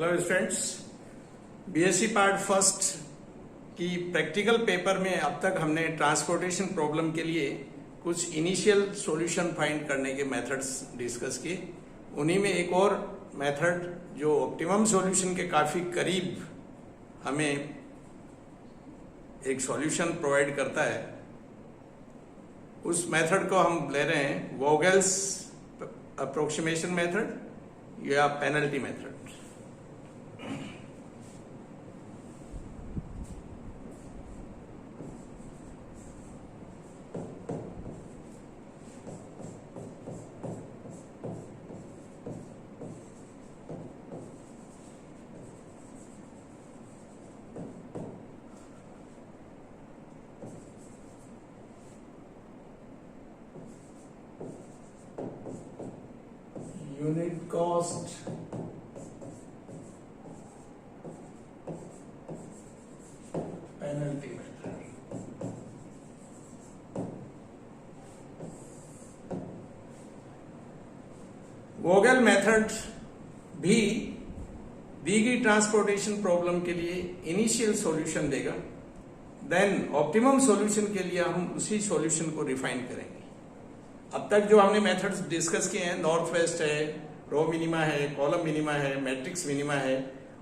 Hello students, BSc part first की practical paper में अब तक हमने ट्रांसपोर्टेशन प्रॉब्लम के लिए कुछ इनिशियल सॉल्यूशन फाइंड करने के मेथड्स डिस्कस किए। उन्हीं में एक और मेथड जो ऑप्टिमम सॉल्यूशन के काफ़ी करीब हमें एक सॉल्यूशन प्रोवाइड करता है, उस मेथड को हम ले रहे हैं वोगेल्स अप्रोक्सीमेशन मेथड या penalty method. Unit cost penalty method. Vogel method भी दी गई ट्रांसपोर्टेशन प्रॉब्लम के लिए इनिशियल सॉल्यूशन देगा, देन ऑप्टिमम सॉल्यूशन के लिए हम उसी सॉल्यूशन को रिफाइन करेंगे। अब तक जो हमने मेथड्स डिस्कस किए हैं, नॉर्थ वेस्ट है, रो मिनिमा है, कॉलम मिनिमा है, मैट्रिक्स मिनिमा है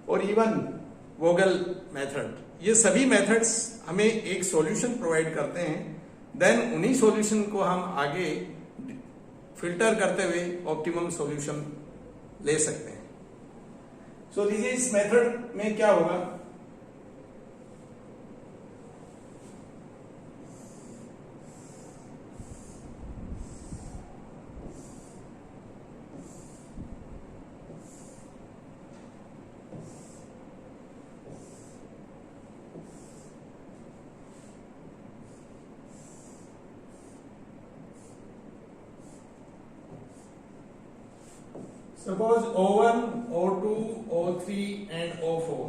और इवन वोगेल मेथड, ये सभी मेथड्स हमें एक सॉल्यूशन प्रोवाइड करते हैं। देन उन्हीं सॉल्यूशन को हम आगे फिल्टर करते हुए ऑप्टिमम सॉल्यूशन ले सकते हैं। सो लीजिए इस मेथड में क्या होगा, suppose O1, O2, O3 and O4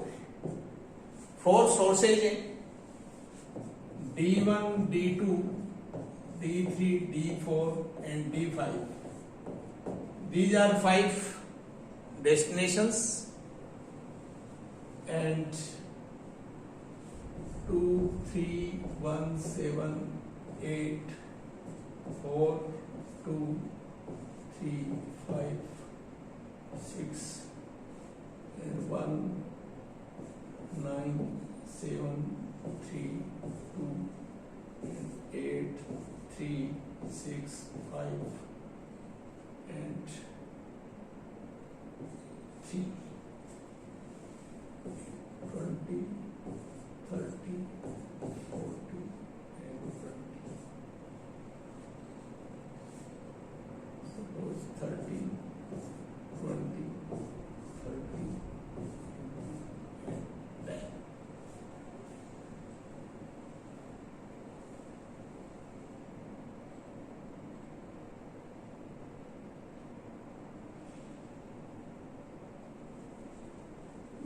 four sources हैं, D1, D2, D3, D4 and D5. These are 5 destinations and 2, 3, 1, 7, 8, 4, 2, 3, 5, 6 and 1, 9, 7, 3, 2 and 8, 3, 6, 5 and 3, 20, 30, 40 and 20. Suppose 30, 20, 30 and 10.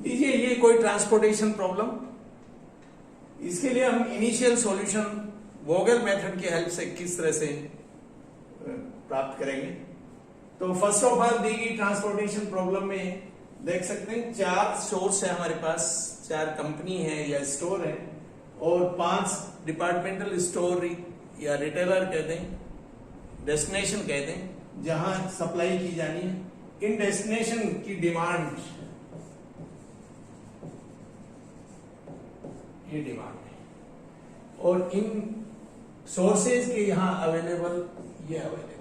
लीजिए ये कोई ट्रांसपोर्टेशन प्रॉब्लम, इसके लिए हम इनिशियल सॉल्यूशन वोगेल मेथड की हेल्प से किस तरह से प्राप्त करेंगे। तो फर्स्ट ऑफ ऑल दी गई ट्रांसपोर्टेशन प्रॉब्लम में देख सकते हैं 4 सोर्स है हमारे पास, 4 कंपनी है या स्टोर है और 5 डिपार्टमेंटल स्टोर या रिटेलर कहते हैं, डेस्टिनेशन कहते हैं, जहां सप्लाई की जानी है। इन डेस्टिनेशन की डिमांड, ये डिमांड है और इन सोर्सेज के यहां अवेलेबल, ये available.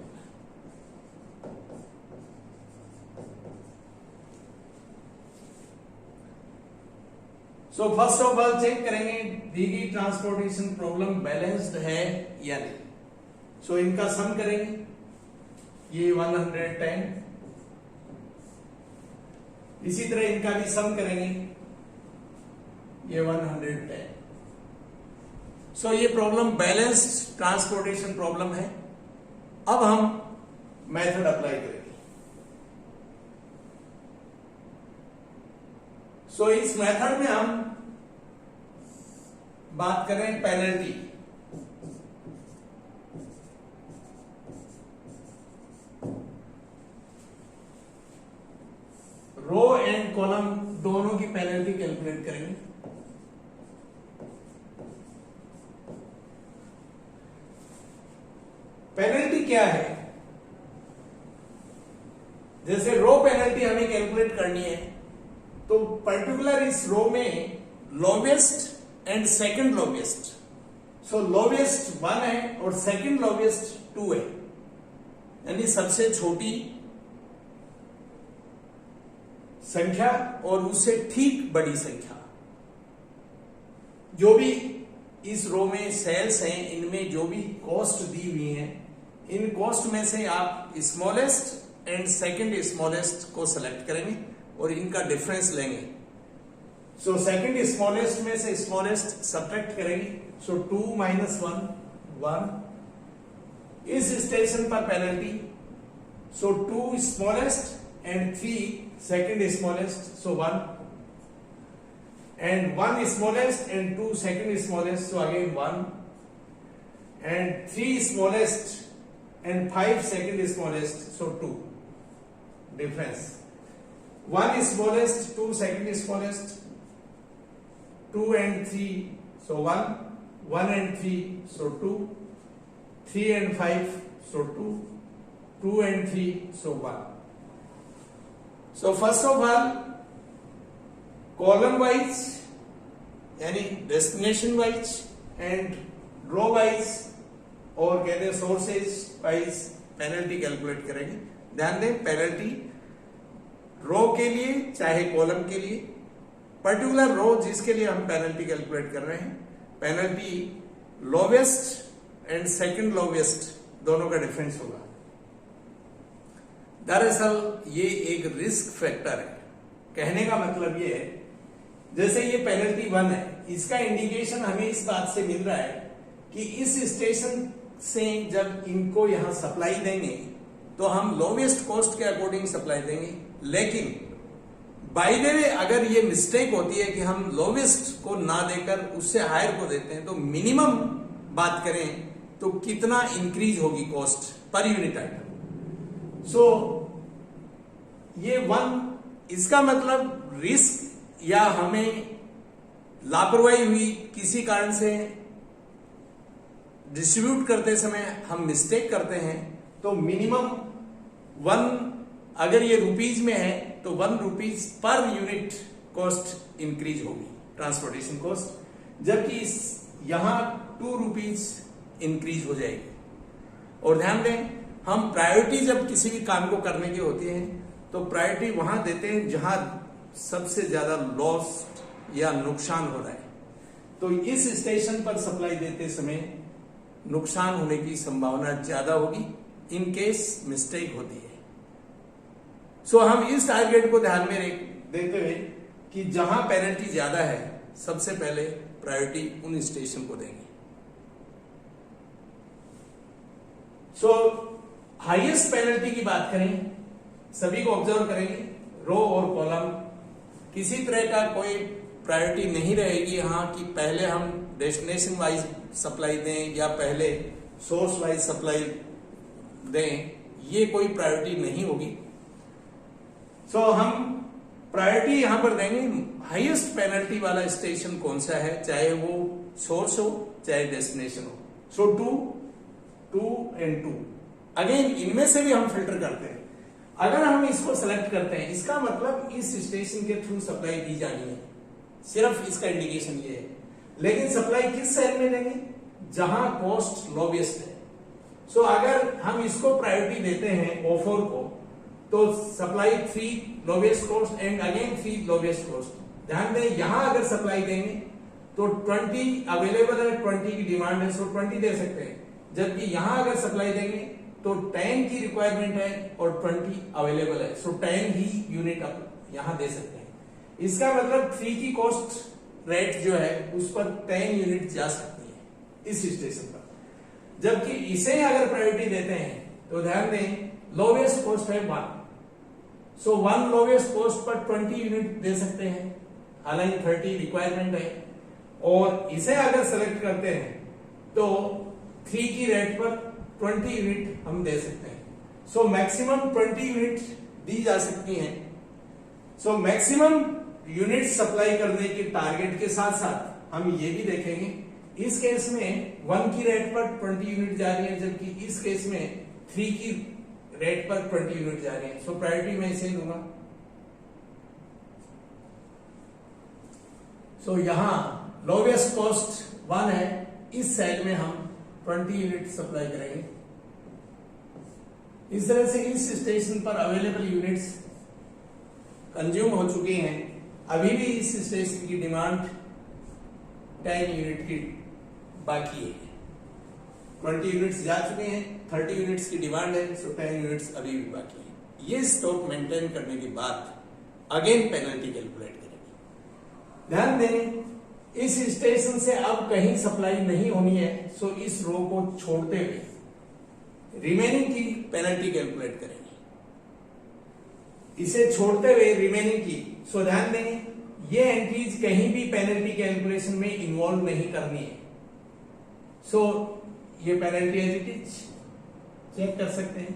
So first of all check करेंगे दी गई ट्रांसपोर्टेशन प्रॉब्लम बैलेंस्ड है या नहीं। सो इनका सम करेंगे, ये 110, इसी तरह इनका भी सम करेंगे, ये 110। सो ये प्रॉब्लम बैलेंस्ड ट्रांसपोर्टेशन प्रॉब्लम है। अब हम मेथड अप्लाई करेंगे। सो इस मेथड में हम बात करें पेनल्टी, रो एंड कॉलम दोनों की पेनल्टी कैलकुलेट करेंगे। पेनल्टी क्या है? जैसे रो पेनल्टी हमें कैलकुलेट करनी है, तो पर्टिकुलर इस रो में lowest and second lowest, so lowest 1 है और सेकंड लोवेस्ट 2 है, यानी सबसे छोटी संख्या और उससे ठीक बड़ी संख्या। जो भी इस रो में सेल्स हैं, इनमें जो भी कॉस्ट दी हुई है, इन कॉस्ट में से आप स्मॉलेस्ट एंड सेकंड स्मॉलेस्ट को सेलेक्ट करेंगे और इनका डिफरेंस लेंगे। सो सेकंड स्मॉलेस्ट में से स्मॉलेस्ट सब्ट्रैक्ट करेंगे, सो 2 - 1 1। इस स्टेशन पर penalty, so 2 smallest and 3 second smallest, so 1 and 1 smallest and 2 second smallest, so again 1 and 3 smallest and 5 second smallest, so 2 difference। 1 smallest, 2 second smallest, 2 and 3, so 1 1 and 3, so 2 3 and 5, so 2 2 and 3, so 1। so first of all column wise यानी destination wise and row wise और कहते हैं sources wise penalty calculate करेंगे। ध्यान दें, penalty रो के लिए चाहे कॉलम के लिए, पर्टिकुलर रो जिसके लिए हम पेनल्टी कैलकुलेट कर रहे हैं, penalty lowest and second lowest दोनों का डिफरेंस होगा। दरअसल ये एक रिस्क फैक्टर है। कहने का मतलब ये है, जैसे ये पेनल्टी 1 है, इसका इंडिकेशन हमें इस बात से मिल रहा है कि इस स्टेशन से जब इनको यहां सप्लाई देंगे तो हम लोवेस्ट कॉस्ट के अकॉर्डिंग सप्लाई देंगे, लेकिन बाय द वे अगर ये मिस्टेक होती है कि हम लोवेस्ट को ना देकर उससे हायर को देते हैं, तो मिनिमम बात करें तो कितना इंक्रीज होगी कॉस्ट पर यूनिट आइटम। सो ये 1, इसका मतलब रिस्क या हमें लापरवाही हुई, किसी कारण से डिस्ट्रीब्यूट करते समय हम मिस्टेक करते हैं, तो मिनिमम 1 अगर ये रुपीज में है तो 1 rupees per unit cost increase होगी, ट्रांसपोर्टेशन कॉस्ट, जबकि इस यहां 2 रुपीज इंक्रीज हो जाएगी। और ध्यान दें, हम प्रायोरिटी जब किसी भी काम को करने की होती है तो प्रायोरिटी वहां देते हैं जहां सबसे ज्यादा लॉस या नुकसान हो रहा है। तो इस स्टेशन पर सप्लाई देते समय नुकसान होने की संभावना ज्यादा होगी इन केस मिस्टेक होती है। सो हम इस टारगेट को ध्यान में देते हुए कि जहां पेनल्टी ज्यादा है, सबसे पहले प्रायोरिटी उन स्टेशन को देंगे। सो हाईएस्ट पेनल्टी की बात करें, सभी को ऑब्जर्व करेंगे, रो और कॉलम किसी तरह का कोई प्रायोरिटी नहीं रहेगी हाँ कि पहले हम डेस्टिनेशन वाइज सप्लाई दें या पहले सोर्स वाइज सप्लाई दें, ये कोई प्रायोरिटी नहीं होगी। सो हम प्रायोरिटी यहां पर देंगे हाईएस्ट पेनल्टी वाला स्टेशन कौन सा है, चाहे वो सोर्स हो चाहे डेस्टिनेशन हो। सो 2 and 2 अगेन इनमें से भी हम फिल्टर करते हैं। अगर हम इसको सेलेक्ट करते हैं, इसका मतलब इस स्टेशन के थ्रू सप्लाई दी जानी है, सिर्फ इसका इंडिकेशन ये है। लेकिन सप्लाई किस सेल में देंगे, जहां कॉस्ट लोवेस्ट है। सो अगर हम इसको प्रायोरिटी देते हैं O4 को, तो supply 3 lowest cost and again 3 lowest cost. ध्यान दें, यहां अगर सप्लाई देंगे तो 20 अवेलेबल है, 20 की डिमांड है, सो 20 दे सकते हैं। जबकि यहां अगर सप्लाई देंगे तो 10 की रिक्वायरमेंट है और 20 अवेलेबल है, सो 10 ही यूनिट आप यहां दे सकते हैं। इसका मतलब 3 की कॉस्ट रेट जो है उस पर 10 यूनिट जा सकती है इस स्टेशन पर। जबकि इसे अगर प्रायोरिटी देते हैं तो ध्यान दें, लोवेस्ट कॉस्ट है 1, सो 1 लोवेस्ट कॉस्ट पर 20 यूनिट दे सकते हैं, हालांकि 30 रिक्वायरमेंट है। और इसे अगर सेलेक्ट करते हैं तो 3 की रेट पर 20 यूनिट हम दे सकते हैं। सो मैक्सिमम 20 यूनिट दी जा सकती हैं। सो मैक्सिमम यूनिट सप्लाई करने के टारगेट के साथ साथ हम ये भी देखेंगे, इस केस में 1 की रेट पर 20 यूनिट जा रही है, जबकि इस केस में 3 की रेट पर 20 यूनिट जा रही है। सो प्रायोरिटी मैं इसे दूंगा। सो यहां लोवेस्ट कॉस्ट 1 है, इस सेल में हम 20 यूनिट सप्लाई करेंगे। इस तरह से इस स्टेशन पर अवेलेबल यूनिट्स कंज्यूम हो चुकी हैं। अभी भी इस स्टेशन की डिमांड 10 यूनिट की बाकी है। 20 यूनिट्स जा चुके हैं, 30 यूनिट्स की डिमांड है, सो 10 यूनिट्स अभी भी बाकी है। ये स्टॉक मेंटेन करने के बाद अगेन पेनल्टी कैलकुलेट करेंगे। ध्यान दें, इस स्टेशन से अब कहीं सप्लाई नहीं होनी है, सो इस रो को छोड़ते हुए रिमेनिंग की पेनल्टी कैलकुलेट करेंगे। इसे छोड़ते हुए रिमेनिंग की, सो ध्यान दें ये एंट्रीज कहीं भी पेनल्टी कैलकुलेशन में इन्वॉल्व नहीं करनी है। सो ये penalty as it is check कर सकते हैं।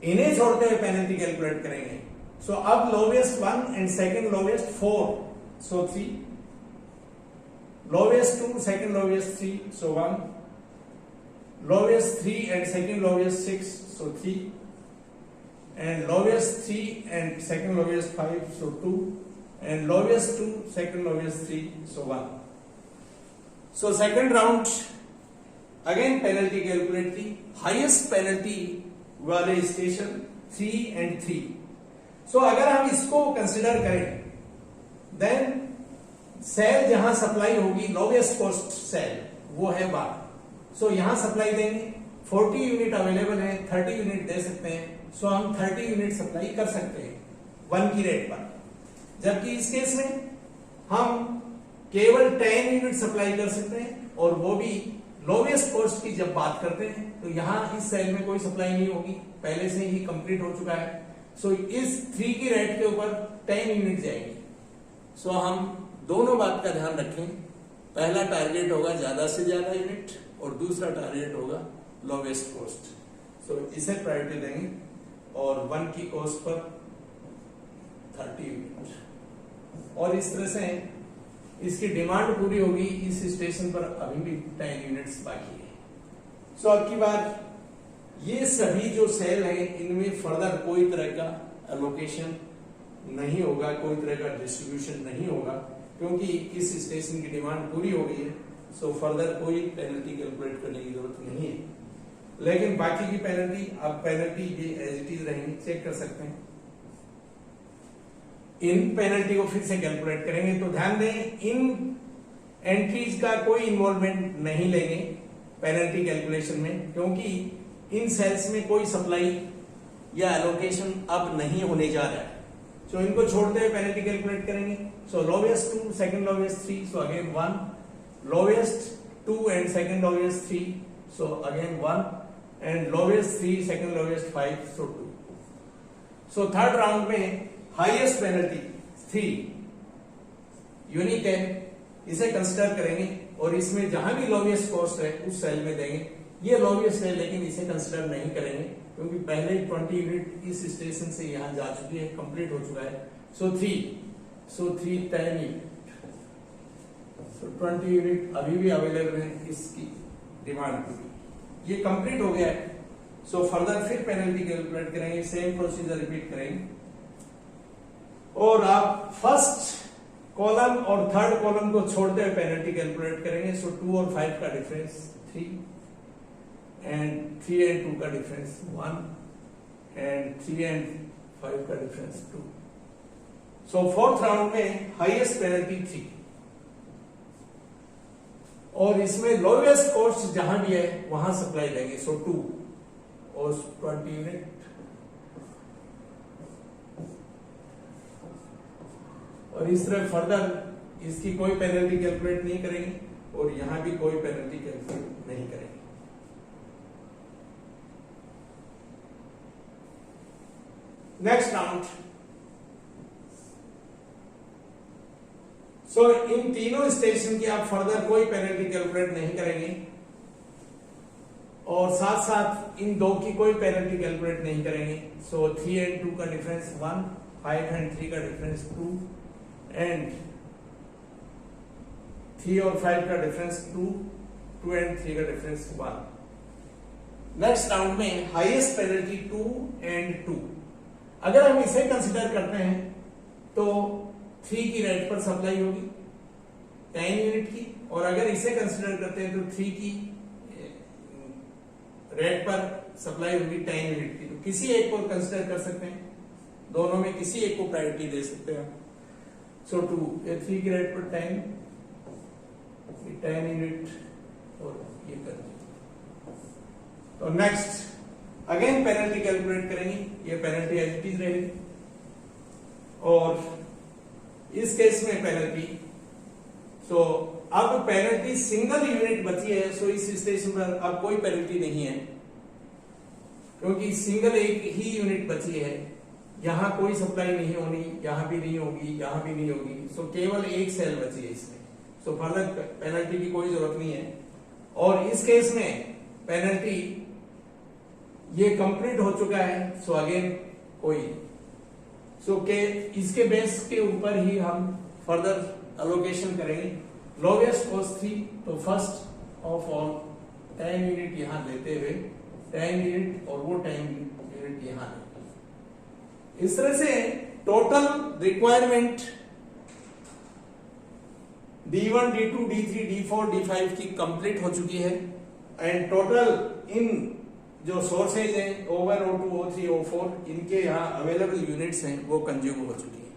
इन्हें छोड़ते हुए पेनल्टी कैलकुलेट करेंगे। सो अब lowest 1 and second lowest 4, so 3, lowest 2, second lowest 3, so 1, lowest 3 and second lowest 6, so 3, and lowest 3 and second lowest 5, so 2, and lowest 2, second lowest 3, so 1. So second round again penalty calculate the highest penalty वाले station 3 and 3. So अगर हम इसको consider करें, then cell जहां supply होगी lowest cost cell वो है 1। सो यहां सप्लाई देंगे, 40 यूनिट अवेलेबल है, 30 यूनिट दे सकते हैं। सो हम 30 यूनिट सप्लाई कर सकते हैं 1 की रेट पर, जबकि इस केस में हम केवल 10 यूनिट सप्लाई कर सकते हैं, और वो भी लोवेस्ट कॉस्ट की जब बात करते हैं तो यहां इस सेल में कोई सप्लाई नहीं होगी, पहले से ही कंप्लीट हो चुका है। सो इस 3 की रेट के ऊपर 10 यूनिट जाएंगे। सो हम दोनों बात का ध्यान रखें, पहला टारगेट होगा ज्यादा से ज्यादा यूनिट और दूसरा टारगेट होगा लोवेस्ट कॉस्ट। सो इसे प्रायोरिटी देंगे और 1 की कॉस्ट पर 30 यूनिट, और इस तरह से इसकी डिमांड पूरी होगी। इस स्टेशन पर अभी भी 10 यूनिट्स बाकी है। सो अब की बार ये सभी जो सेल हैं इनमें फर्दर कोई तरह का एलोकेशन नहीं होगा, कोई तरह का डिस्ट्रीब्यूशन नहीं होगा, क्योंकि इस स्टेशन की डिमांड पूरी हो गई है। सो फर्दर कोई पेनल्टी कैलकुलेट करने की जरूरत नहीं है। लेकिन बाकी की पेनल्टी, अब पेनल्टी ये एज इट इज रहेंगी, चेक कर सकते हैं। इन पेनल्टी को फिर से कैलकुलेट करेंगे तो ध्यान दें, इन एंट्रीज का कोई इन्वॉल्वमेंट नहीं लेंगे पेनल्टी कैलकुलेशन में, क्योंकि इन सेल्स में कोई सप्लाई या एलोकेशन अब नहीं होने जा रहा है। सो इनको छोड़ते हुए पेनल्टी कैलकुलेट करेंगे। So lowest 2, second lowest 3, so again 1, lowest 2 and second lowest 3, so again 1, and lowest 3, second lowest 5, so 2। So third round में हाईएस्ट पेनल्टी 3 यूनिक है, इसे कंसिडर करेंगे और इसमें जहां भी लोवेस्ट कॉस्ट है उस सेल में देंगे। ये लोवेस्ट है लेकिन इसे कंसिडर नहीं करेंगे, क्योंकि पहले 20 यूनिट इस स्टेशन से यहां जा चुकी है, कंप्लीट हो चुका है। सो 3 10 यूनिट, सो 20 यूनिट अभी भी अवेलेबल है, इसकी डिमांड पूरी, ये कंप्लीट हो गया है। सो फर्दर फिर पेनल्टी कैलकुलेट करेंगे, सेम प्रोसीजर रिपीट करेंगे, और आप फर्स्ट कॉलम और थर्ड कॉलम को छोड़ते हुए पेनल्टी कैलकुलेट करेंगे। सो 2 और 5 का डिफरेंस 3, एंड 3 and 2 का डिफरेंस 1, एंड 3 and 5 का डिफरेंस 2। सो फोर्थ राउंड में हाईएस्ट पेनल्टी 3, और इसमें लोवेस्ट कॉस्ट जहां भी है वहां सप्लाई देंगे। सो 2 और 20 यूनिट, और इस तरह फर्दर इसकी कोई पेनल्टी कैलकुलेट नहीं करेंगे और यहां भी कोई पेनल्टी कैलकुलेट नहीं करेंगे। नेक्स्ट राउंड, सो इन तीनों स्टेशन की आप फर्दर कोई पेनल्टी कैलकुलेट नहीं करेंगे, और साथ साथ इन दो की कोई पेनल्टी कैलकुलेट नहीं करेंगे। सो 3 and 2 का डिफरेंस 1, 5 and 3 का डिफरेंस 2 एंड 3 और 5 का डिफरेंस 2 एंड 3 का डिफरेंस 1। नेक्स्ट राउंड में हाईएस्ट पेनल्टी 2 एंड 2। अगर हम इसे कंसिडर करते हैं तो 3 की रेट पर सप्लाई होगी 10 यूनिट की, और अगर इसे कंसिडर करते हैं तो 3 की रेट पर सप्लाई होगी 10 यूनिट की। तो किसी एक को कंसिडर कर सकते हैं, दोनों में किसी एक को प्रायोरिटी दे सकते हैं। सो 2 ये 3 की रेट पर 10 यूनिट और ये कर दीजिए। तो नेक्स्ट अगेन पेनल्टी कैलकुलेट करेंगे, ये पेनल्टी एज इट इज रहेगी, और इस केस में पेनल्टी, सो अब पेनल्टी सिंगल यूनिट बची है। सो इस स्टेशन पर अब कोई पेनल्टी नहीं है क्योंकि सिंगल एक ही यूनिट बची है, यहां कोई सप्लाई नहीं होनी, यहां भी नहीं होगी, यहां भी नहीं होगी। सो केवल एक सेल बची है इसमें, सो फर्दर पेनल्टी की कोई जरूरत नहीं है। और इस केस में पेनल्टी ये कंप्लीट हो चुका है, सो अगेन कोई, सो के इसके बेस के ऊपर ही हम फर्दर एलोकेशन करेंगे। लोवेस्ट कॉस्ट 3, तो फर्स्ट ऑफ ऑल 10 यूनिट यहां लेते हुए 10 यूनिट और वो 10 यूनिट यहां लेते, इस तरह से total requirement D1, D2, D3, D4, D5 की कंप्लीट हो चुकी है। एंड टोटल इन जो सोर्सेज हैं O1, O2, O3, O4 इनके यहाँ अवेलेबल यूनिट्स हैं वो कंज्यूम हो चुकी है।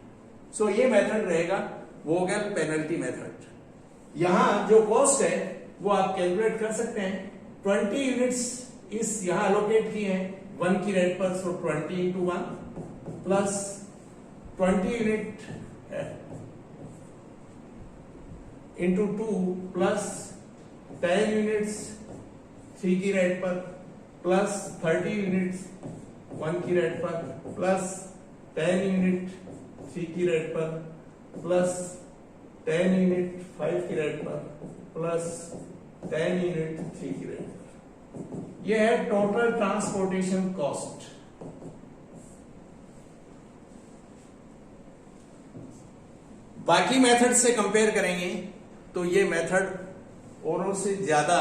सो ये मेथड रहेगा वोगेल पेनल्टी मेथड। यहाँ जो कॉस्ट है वो आप कैलकुलेट कर सकते हैं। 20 यूनिट्स इस यहाँ एलोकेट की हैं 1 की रेट पर, सो 20 into 1 plus 20 unit into 2 plus 10 units 3 की रेट पर प्लस 30 यूनिट्स 1 की रेट पर प्लस 10 यूनिट 3 की रेट पर प्लस 10 यूनिट 5 की रेट पर प्लस 10 यूनिट 3 की रेट पर। यह है टोटल ट्रांसपोर्टेशन कॉस्ट। बाकी मेथड से कंपेयर करेंगे तो ये मेथड औरों से ज्यादा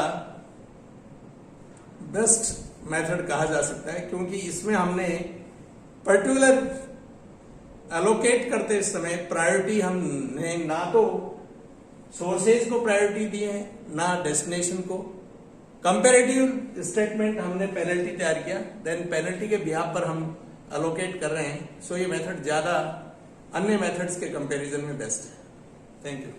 बेस्ट मेथड कहा जा सकता है, क्योंकि इसमें हमने पर्टिकुलर एलोकेट करते समय प्रायोरिटी हमने ना तो सोर्सेज को प्रायोरिटी दी है ना डेस्टिनेशन को। कंपैरेटिव स्टेटमेंट हमने पेनल्टी तैयार किया, देन पेनल्टी के बिहाफ पर हम एलोकेट कर रहे हैं। सो ये मेथड ज्यादा अन्य मेथड्स के कंपैरिजन में बेस्ट है। Thank you.